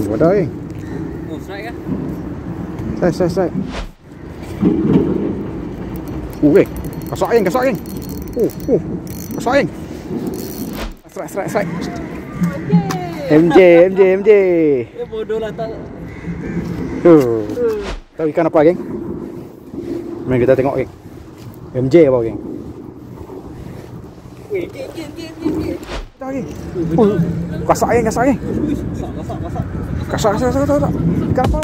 wadah geng. Oh, strike kah? Strike. Geng. Kasak geng. Kasak geng. Strike. MJ. Bodoh lah tak. Tahu ikan apa geng? Mari kita tengok geng. MJ apa geng? Dah geng. Kasak geng. Masak. Kasak. Ikan apa?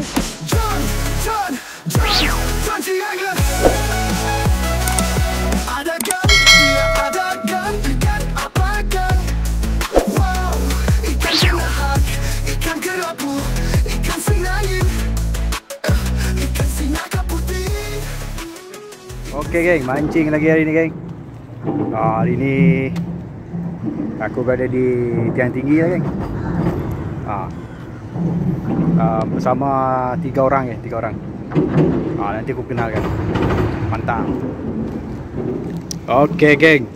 Okey geng, mancing lagi hari ni geng. Hari ni aku berada di tiang tinggi lah geng. Bersama 3 orang. Nanti aku kenalkan. Mantap. Okey geng.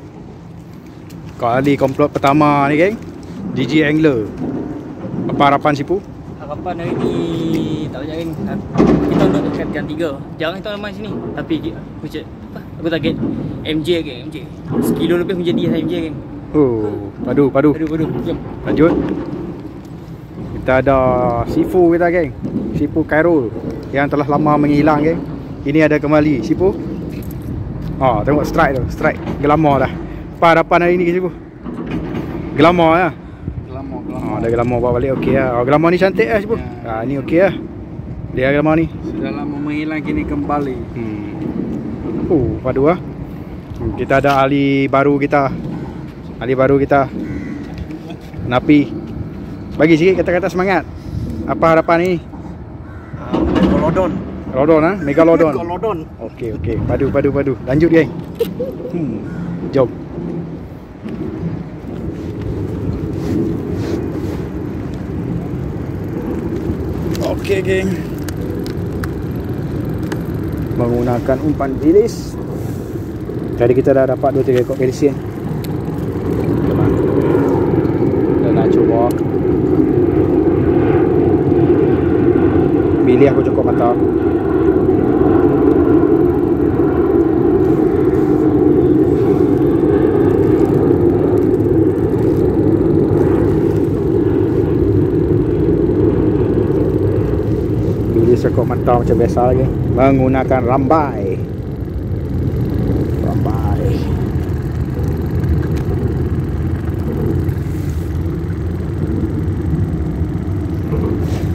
Kali komplot pertama ni geng, DJ Angler. Apa harapan Sipu? Harapan hari ni tak banyak geng. Kita untuk dekat jam 3. Jarang kita main sini. Tapi macam apa? Aku target MJ geng, MJ. Sekilo lebih menjadi MJ geng. Oh, padu. Jom. Lanjut. Kita ada Sifu kita geng. Sifu Khairul yang telah lama menghilang geng. Ini ada kembali Sifu. Tengok strike tu. Strike gelama dah. Apa harapan hari ni Sifu? Gelama lah. Gelama. Ada gelama bawa balik okey lah. Gelama ni cantik lah Sifu. Ya. Ni okey lah. Dia gelama ni. Sudah lama menghilang, kini kembali. Padu lah. Kita ada ahli baru kita. Napi. Bagi sikit kata-kata semangat. Apa harapan ni? Megalodon ah, Megalodon. Okey. Padu. Lanjut geng. Jom. Okey geng. Menggunakan umpan bilis. Tadi kita dah dapat 2-3 ekor pelisian. Kita nak cuba. Pilih aku cukup mata. Pilih cukup mata macam biasa lagi. Menggunakan rambai.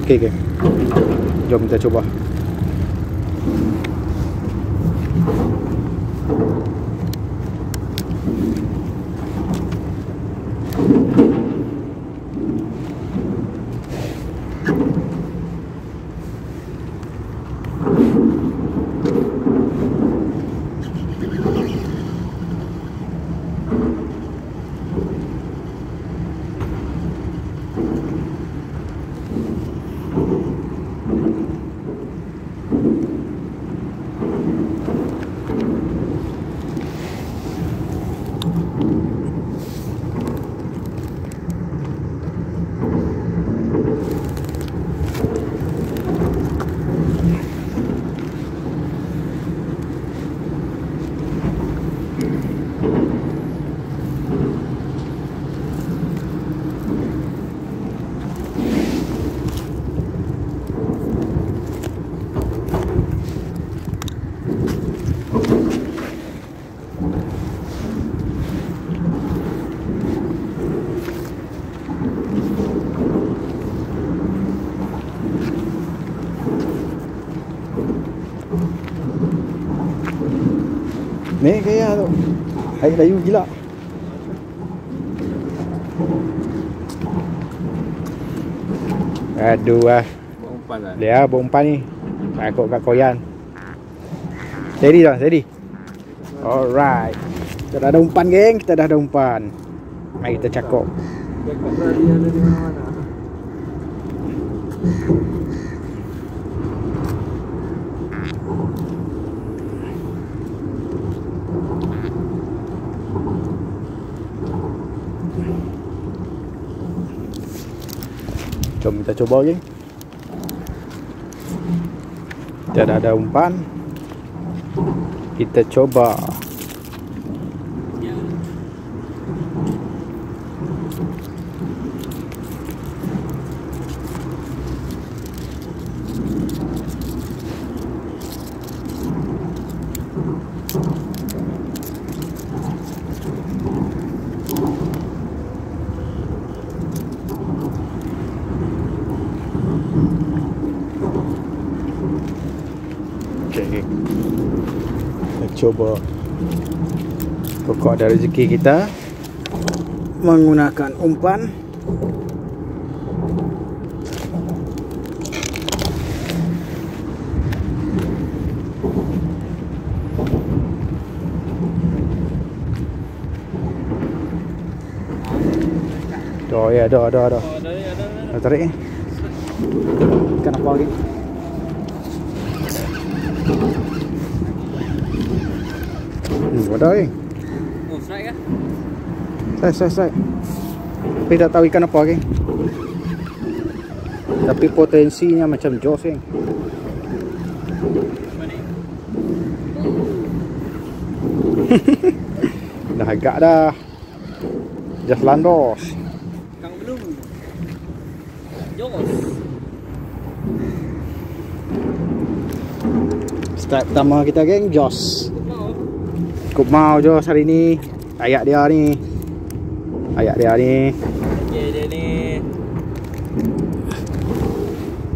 Okey. Jom kita cuba. Ni gaya tu. Air layu gila. Aduh ah. Umpan lah. Dia umpan ni. Takut kat koyan. Steady dah, steady. Alright. Kita dah ada umpan geng, kita dah ada umpan. Mari kita cakap. Dekat tadi ada di mana-mana. Jom kita cuba geng. Kita dah ada umpan. Kita coba. Okay. Kita coba pokok ada rezeki kita menggunakan umpan. Oh ya, ada. Dah tarik ni. Ikan apa lagi? Ada ni. Oh, strike kah? Strike. Tapi tak tahu ikan apa lagi. Tapi potensinya macam jos ni. Dah agak dah. Just landos. Kang belum. Jos. Strike pertama kita geng, jos. Mau. Cukup mau jos hari ni. Ayak dia ni. Okay, dia ni.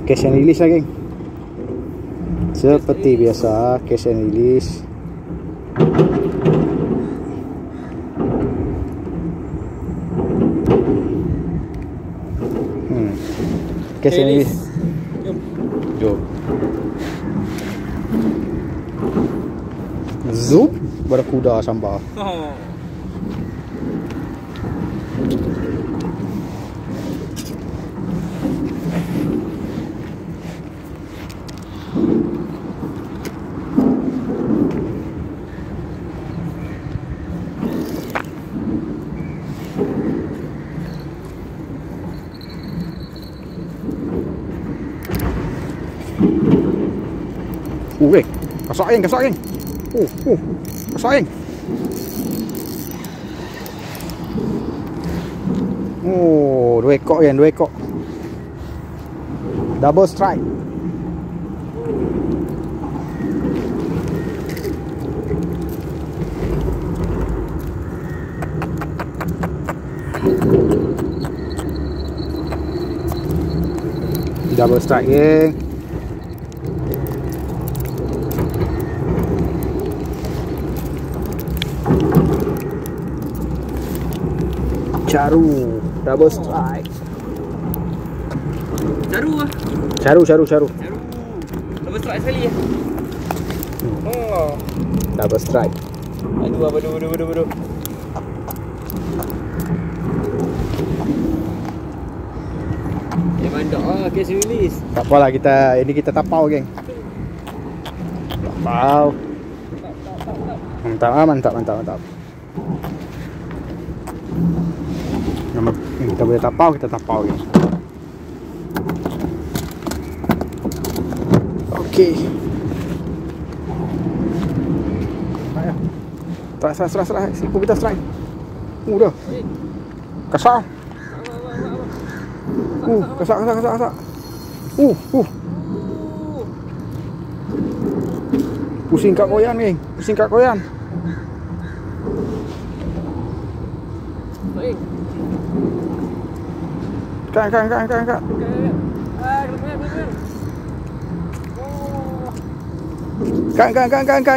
Catch and release lah geng. Seperti biasa, catch and release. Catch and release. Jom. Zoom berkuda sambar. Oh. Kasak geng. Kasak geng. Oh, 2 ekor geng, 2 ekor. Double strike. Double strike geng. Caru, double strike. Caru ah. Caru. Double strike sekali ya. Oh. Double strike. Aduh. Mandok catch release. Tak apalah, ini kita tapau geng. Tapau. Mantap. Kita boleh tapau, kita tapau geng. Okey. Strike. Sipu kita strike. Dah. Kasar. Kasak. Pusing kat koyan geng. Baik. Kat.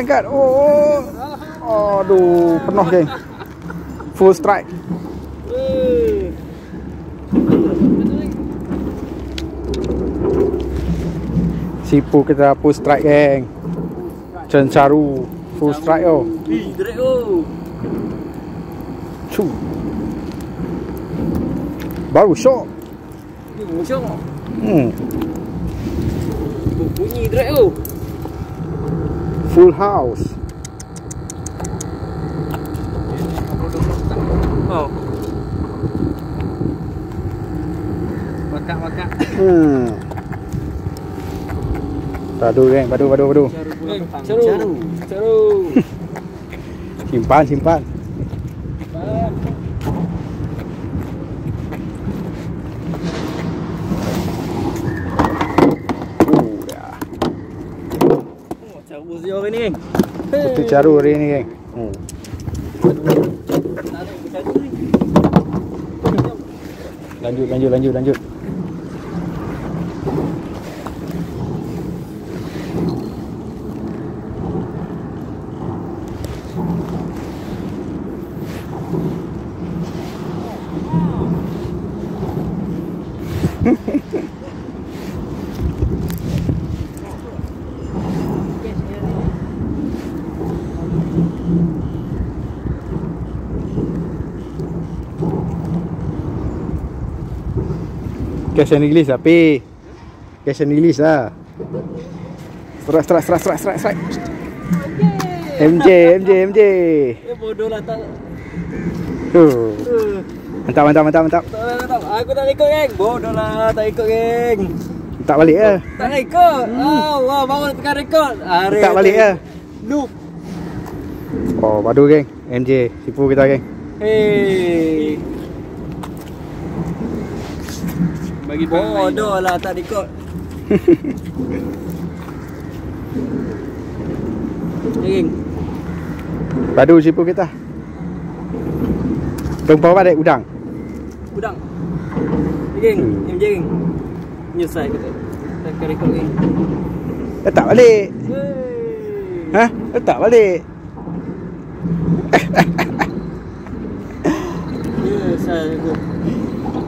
Kat. Oh. Aduh, penuh geng. Full strike. Sipu kita full strike geng. Cencaru full strike oh. Direct oh. Cu. Baru shot. Muncul. Bunyi direct oh. Full house. Oh. Bakak. Padu geng, padu. Caru. Simpan. Dah. Caru dia hari ni geng. Itu caru hari ni geng. Lanjut. Cash and release api. Cash and release lah. Strike. MJ. Bodoh lah tak. Mantap. Aku tak ikut geng. Bodoh lah tak ikut geng. Tak balik lah. Tak ikut. Wah, baru tekan rekod. Tak balik lah. Noob. Oh, padu geng. MJ tipu kita geng. Hey. Bagi bodoh lah tak ikut. Geng. Padu tipu kita. Tumpah balik udang. Geng, MJ geng. Nyesai kita. Tekan rekod geng. Tak balik. Hah? Tak balik. Nyesai aku.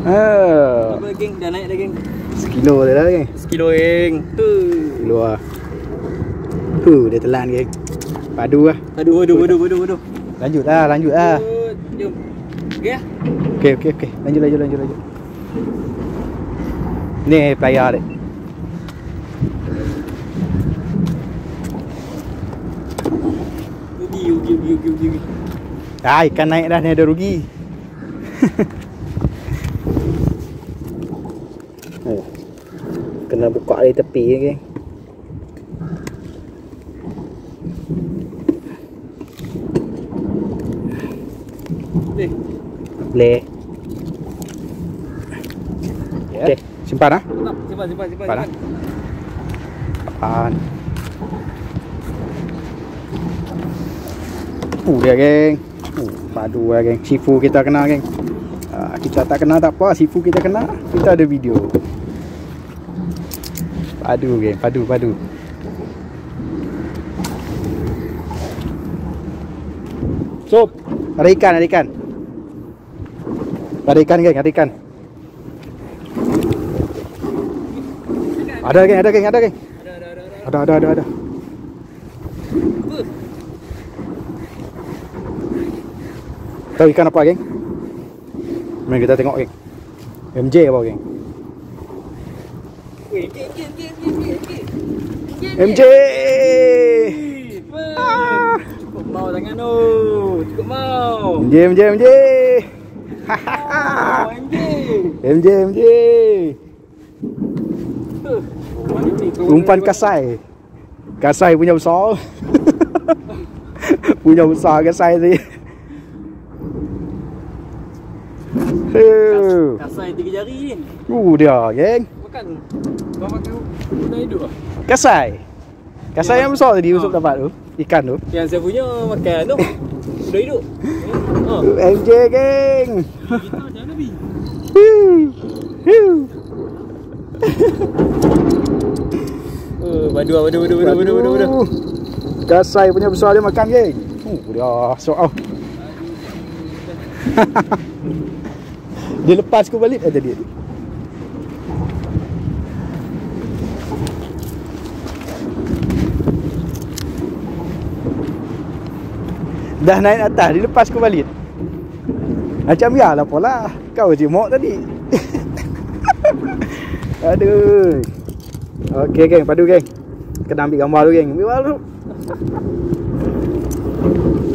Apa geng? Dah naik dah geng. Sekilo dah lah geng. Sekilo geng. Sekilo lah. Dia telan geng. Padu lah. Aduh. Lanjut lah. Jom. Okey lah. Okey. Lanjut. Ni player dia. Rugi. Ikan naik dah ni ada rugi. Kena buka dari tepi je geng. Boleh. Okey, simpan ah. Simpan. Simpan. Dia geng. Padu lah geng. Sifu kita kena geng. Kita tak kena tak apa. Sifu kita kena. Kita ada video. Padu geng. Padu. Sop. Ada ikan. Ada ikan geng. Ada geng. Ada. Tahu ikan apa geng? Mari kita tengok geng. MJ apa geng? MJ. Cukup mau tangan tu. Cukup mau. MJ. MJ. Umpan kasai. Kasai punya besar. Punya besar kasai tadi. Kasai 3 jari ni. Dia geng. Makan. Kau makan. Dah hidup ah. Kasai yang besar tadi Usop dapat tu. Ikan tu. Yang saya punya makan tu. Sudah hidup. MJ geng. Kita jangan lebih. Badu. Kasai punya besar dia makan geng. Dia sok. Dia lepas aku balik tadi. Dah naik atas, dia lepas aku balik. Macam biarlah pola. Kau je mok tadi. Aduh. Okey geng, padu geng. Kena ambil gambar tu geng. Ambil tu.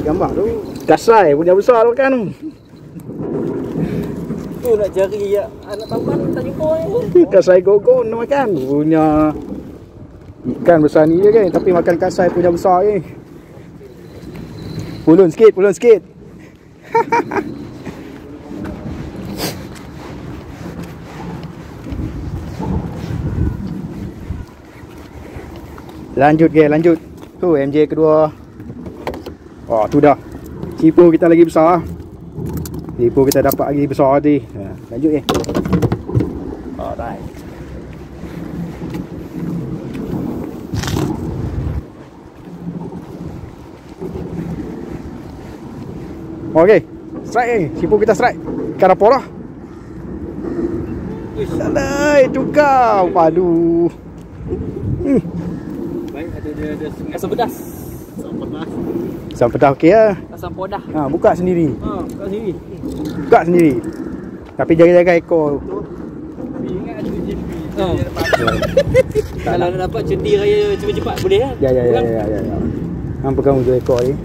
Gambar tu. Kasai punya besar tu kan. Tu nak cari anak tampan tak jumpa ni. Kasai gogon nak makan. Punya Ikan besar ni je geng, tapi makan kasai punya besar geng. Pulun sikit, pulun sikit. Lanjut geng, lanjut. Tu MJ kedua. Oh tu dah. Sipu kita lagi besar. Sipu kita dapat lagi besar tadi. Lanjut geng. Alright. Okey, strike ni. Sipu kita strike. Ikan apa dah? Alai, tukar padu. Baik, ada asam pedas. Asam pedas okey lah. Asam podah. Buka sendiri. Buka sendiri. Buka sendiri. Tapi jaga-jaga ekor. Ingat ada JP. Kalau nak dapat cuti raya cepat-cepat boleh kan? Ya. Hang pegang ujung ekor ni.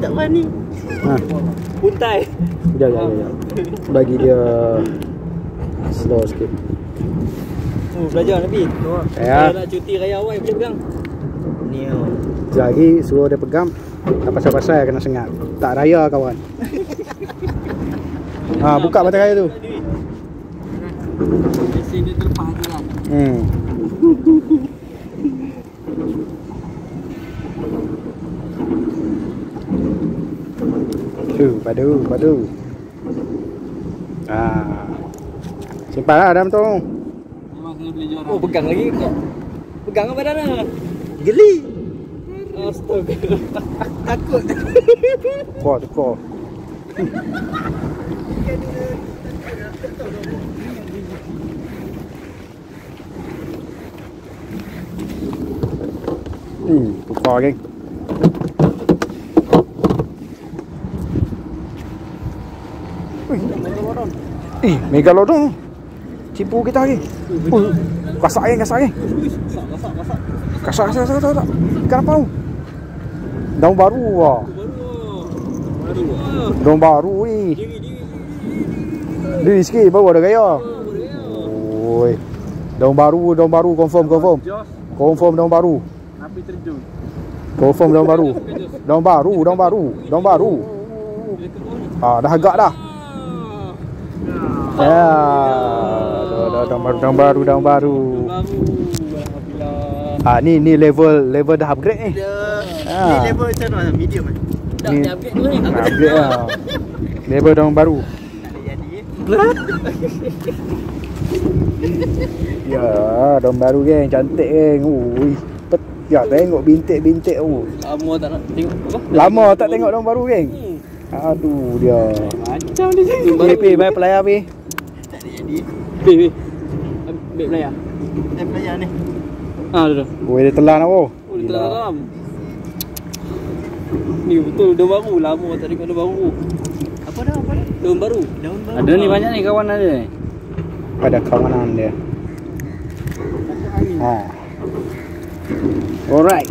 Tak berani. Puntai. Ya. Bagi dia slow sikit. Belajar Nabi. Ya. Kalau nak cuti raya awal boleh pegang. Ni. Sekejap lagi suruh dia pegang. Tak pasal-pasal kena sengat. Tak raya kawan. Buka mata raya tu. Mesin dia terlepas tu kan. Padu. Simpan lah dalam tu. Memang kena beli juara. Pegang lagi kau. Pegang apa badan lah. Geli. Astaga. Takut. Tukar. Tukar geng. Megalodon. Cipu kita lagi. Kasak geng. Kasak. Ikan apa tu? Daun baru lah. Daun baru ni. Diri sikit baru ada gaya. Oi. Daun baru confirm. Confirm daun baru. Api terjun. Confirm daun baru. Daun baru. Dah agak dah. Ya. Daun baru. Ni level dah upgrade ni. Ni level macam mana? Medium kan? Dah upgrade tu ni. Upgrade lah. Level daun baru. Ya, daun baru geng, cantik geng. Ui. Ya, tengok bintik-bintik tu. Lama tak nak tengok apa? Lama tak tengok daun baru geng. Aduh dia. Macam dia. Pi, mai pelayar pi. Tak ada jadi. Pi. Ambil pelayar. Pelayar ni. Dah. Dia telan apa? Dia telan dalam. Ni betul daun baru. Lama tak tengok daun baru. Apa dah? Daun baru. Ada ni banyak ni kawan ada ni. Ada kawanan dia. Alright.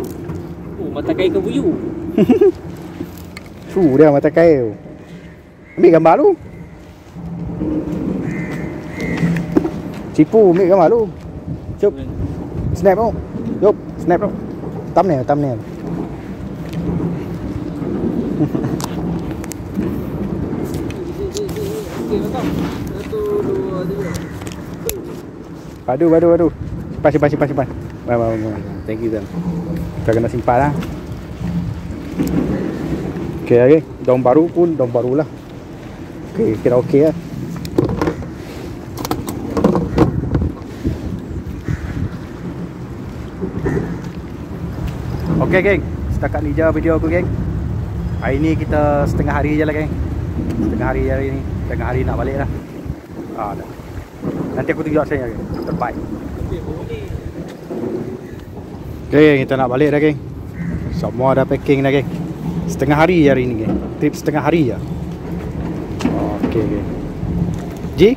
Mata kail ikan buyu. Dia mata kail. Ambil gambar lu. Cipu ambil gambar lu. Jom. Snap tu. Jom, snap tu. Thumbnail. Padu. Simpan. Thank you Zam. Kita kena simpan lah. Okay. Daun baru pun daun baru lah. Okay, kira okey lah. Okay geng, setakat ni je video aku geng. Hari ni kita setengah hari je lah geng. Setengah hari nak balik lah. Dah. Nanti aku tunjuk saya geng. Terbaik. Okay, kita nak balik dah geng. Semua dah packing dah geng. Setengah hari je hari ni geng. Trip setengah hari je. Okay geng. Ji?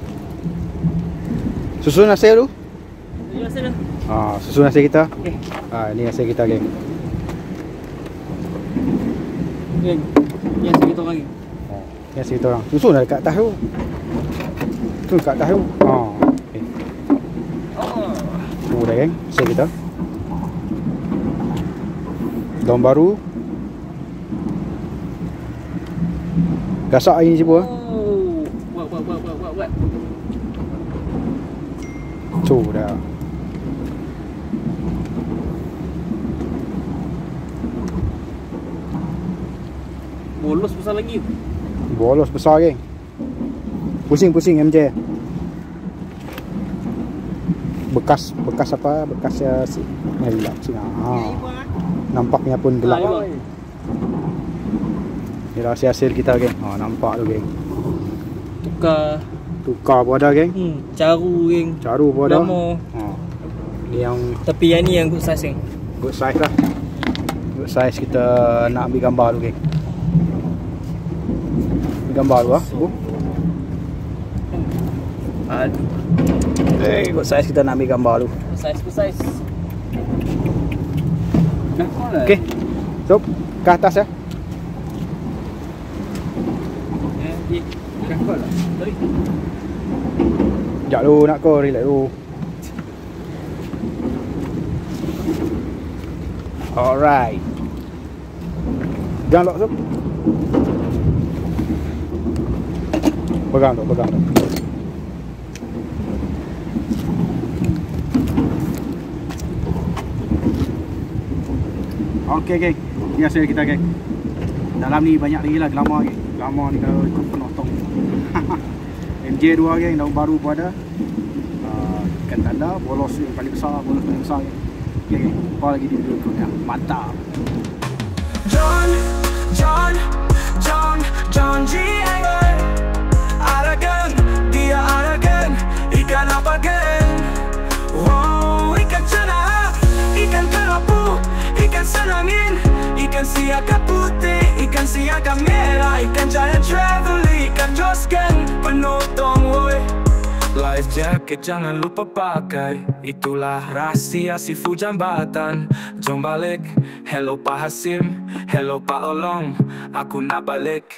Susun nasi dulu? Nasi dah. Susun nasi kita. Okay. Ini nasi kita geng. Geng. Ni nasi kita orang geng. Ni nasi kita orang. Susun dah dekat atas tu. Tu kat atas tu. Okay. Dah geng, set kita. Daun baru. Gasak air ni siapa? Buat. Tu dah. Bolos besar lagi. Bolos besar geng. Pusing MJ. Bekas apa? Bekas si gelap sini. Nampaknya pun gelap. Ni hasil kita geng. Nampak tu geng. Tukar pun ada geng. Caru geng. Caru pun ada. Lama. Ni yang Tapi yang ni yang good size geng. good size lah. Good size kita nak ambil gambar tu geng. Ambil gambar tu lah. Aduh. Good size kita nak ambil gambar tu. Good size. Okey. Jom ke atas ya. Sekejap dulu nak kau, relax dulu. Alright. Jangan lock tu. Pegang tu. Okey geng, ni hasil kita geng. Dalam ni banyak lagi lah gelama geng. Gelama ni kalau ikut penotong. MJ2 geng, daun baru pun ada. Ikan tanda, bolos yang paling besar geng. Okay geng, jumpa lagi di video berikutnya. Mantap. John G. Angler. Aragan, dia aragan. Ikan apa geng? Wow, ikan cana, ikan kerapu, ikan senangin, ikan siaga putih, ikan siaga merah, ikan giant travel, ikan josken, penotong woi. Life jacket jangan lupa pakai, itulah rahasia seafood jambatan. Jom balik, hello Pak Hasim, hello Pak Olong, aku nak balik.